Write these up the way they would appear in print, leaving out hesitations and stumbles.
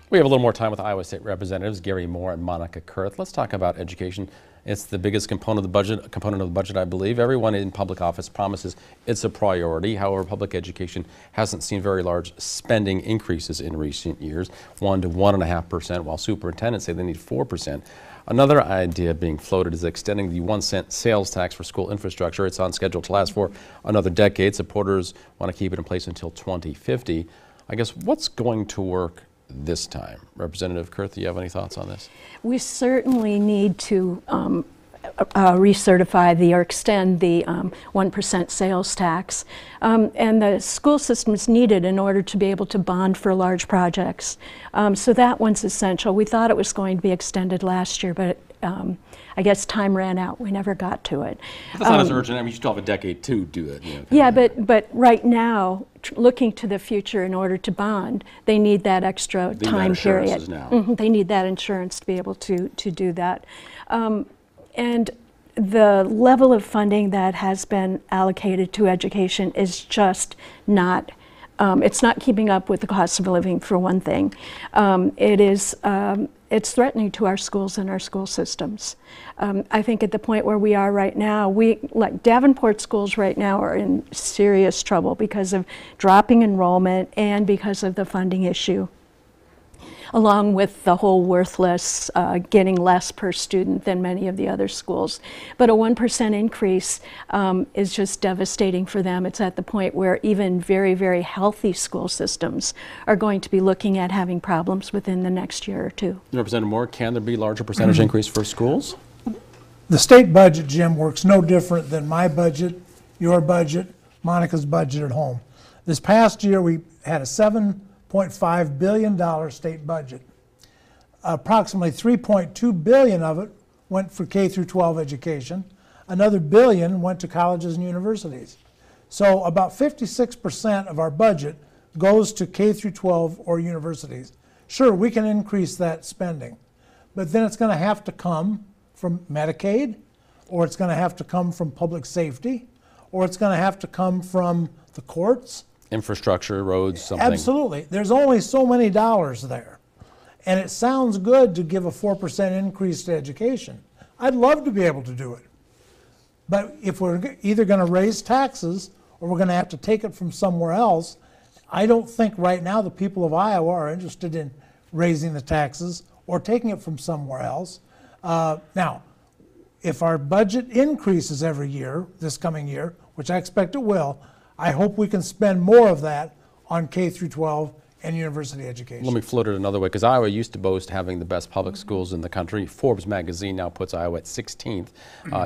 We have a little more time with Iowa State Representatives Gary Moore and Monica Kurth. Let's talk about education. It's the biggest component of the budget, I believe. Everyone in public office promises it's a priority. However, public education hasn't seen very large spending increases in recent years, 1 to 1.5%, while superintendents say they need 4%. Another idea being floated is extending the 1-cent sales tax for school infrastructure. It's on schedule to last for another decade. Supporters want to keep it in place until 2050. I guess what's going to work this time? Representative Kurth, do you have any thoughts on this? We certainly need to recertify or extend the 1% sales tax. And the school system is needed in order to be able to bond for large projects. So that one's essential. We thought it was going to be extended last year, but I guess time ran out. We never got to it. That's not as urgent. I mean, you still have a decade to do it. Yeah, but right now, looking to the future in order to bond, they need that extra time period. They need that insurance to be able to do that. And the level of funding that has been allocated to education is just not, it's not keeping up with the cost of living, for one thing. It's threatening to our schools and our school systems. I think at the point where we are right now, like Davenport schools right now are in serious trouble because of dropping enrollment and because of the funding issue, along with the whole worthless, getting less per student than many of the other schools. But a 1% increase is just devastating for them. It's at the point where even very, very healthy school systems are going to be looking at having problems within the next year or two. Representative Moore, can there be a larger percentage increase for schools? The state budget, Jim, works no different than my budget, your budget, Monica's budget at home. This past year, we had a $7.5 billion state budget. Approximately $3.2 billion of it went for K through 12 education. Another $1 billion went to colleges and universities. So about 56% of our budget goes to K through 12 or universities. Sure, we can increase that spending, but then it's going to have to come from Medicaid, or it's going to have to come from public safety, or it's going to have to come from the courts. Infrastructure, roads, something. Absolutely. There's only so many dollars there. And it sounds good to give a 4% increase to education. I'd love to be able to do it. But if we're either going to raise taxes or we're going to have to take it from somewhere else, I don't think right now the people of Iowa are interested in raising the taxes or taking it from somewhere else. Now, if our budget increases every year, this coming year, which I expect it will, I hope we can spend more of that on K through 12 and university education. Let me float it another way, because Iowa used to boast having the best public schools in the country. Forbes magazine now puts Iowa at 16th.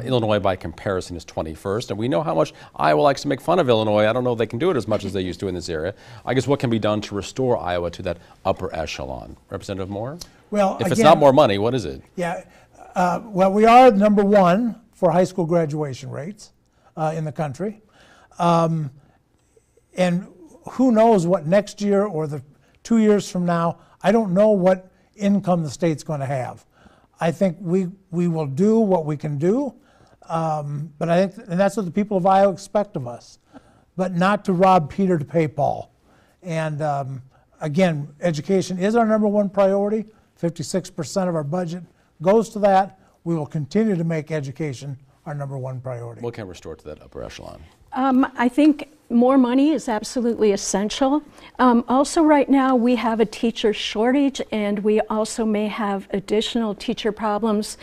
Illinois, by comparison, is 21st. And we know how much Iowa likes to make fun of Illinois. I don't know if they can do it as much as they used to in this area. I guess what can be done to restore Iowa to that upper echelon? Representative Moore? Well, if it's not more money, what is it? Yeah, well, we are #1 for high school graduation rates in the country. And who knows what next year or the 2 years from now, I don't know what income the state's going to have. I think we will do what we can do, but I think, and that's what the people of Iowa expect of us, but not to rob Peter to pay Paul. And again, education is our #1 priority. 56% of our budget goes to that. We will continue to make education our #1 priority. What can restore to that upper echelon? I think more money is absolutely essential. Also right now we have a teacher shortage, and we also may have additional teacher problems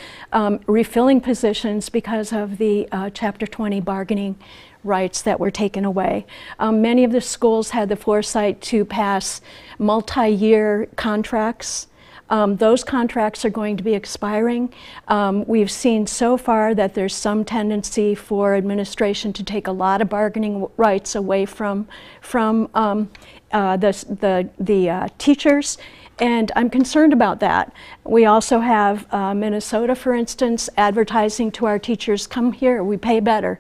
refilling positions because of the Chapter 20 bargaining rights that were taken away. Many of the schools had the foresight to pass multi-year contracts. Those contracts are going to be expiring. We've seen so far that there's some tendency for administration to take a lot of bargaining rights away from the teachers, and I'm concerned about that. We also have Minnesota, for instance, advertising to our teachers, come here, we pay better.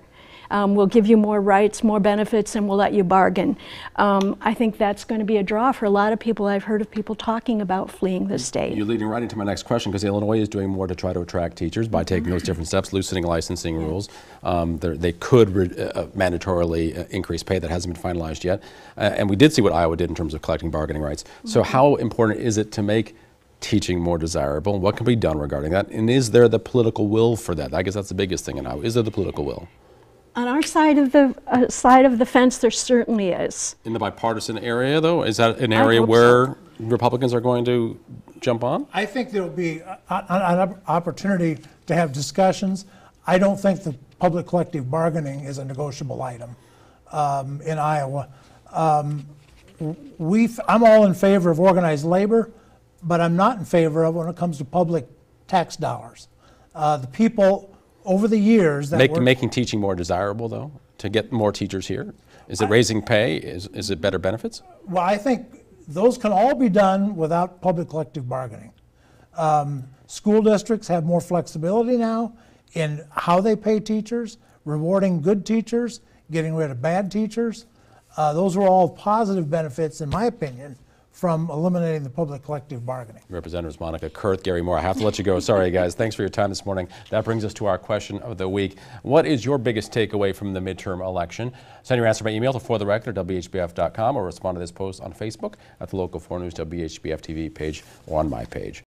we'll give you more rights, more benefits, and we'll let you bargain. I think that's going to be a draw for a lot of people. I've heard of people talking about fleeing the state. You're leading right into my next question, because Illinois is doing more to try to attract teachers by taking those different steps, loosening licensing rules. They could mandatorily increase pay. That hasn't been finalized yet. And we did see what Iowa did in terms of collecting bargaining rights. So how important is it to make teaching more desirable? What can be done regarding that? And is there the political will for that? I guess that's the biggest thing in Iowa. Is there the political will? On our side of the fence, there certainly is. In the bipartisan area, though, is that an area where Republicans are going to jump on? I think there'll be an opportunity to have discussions. I don't think the public collective bargaining is a negotiable item in Iowa. I'm all in favor of organized labor, but I'm not in favor of when it comes to public tax dollars. The people over the years that making teaching more desirable, though, to get more teachers here? Is it raising pay? Is it better benefits? Well, I think those can all be done without public collective bargaining. School districts have more flexibility now in how they pay teachers, rewarding good teachers, getting rid of bad teachers. Those are all positive benefits, in my opinion, from eliminating the public collective bargaining. Representatives Monica Kurth, Gary Moore, I have to let you go. Sorry, guys. Thanks for your time this morning. That brings us to our question of the week. What is your biggest takeaway from the midterm election? Send your answer by email to fortherecord@whbf.com or respond to this post on Facebook at the Local 4 News WHBF TV page or on my page.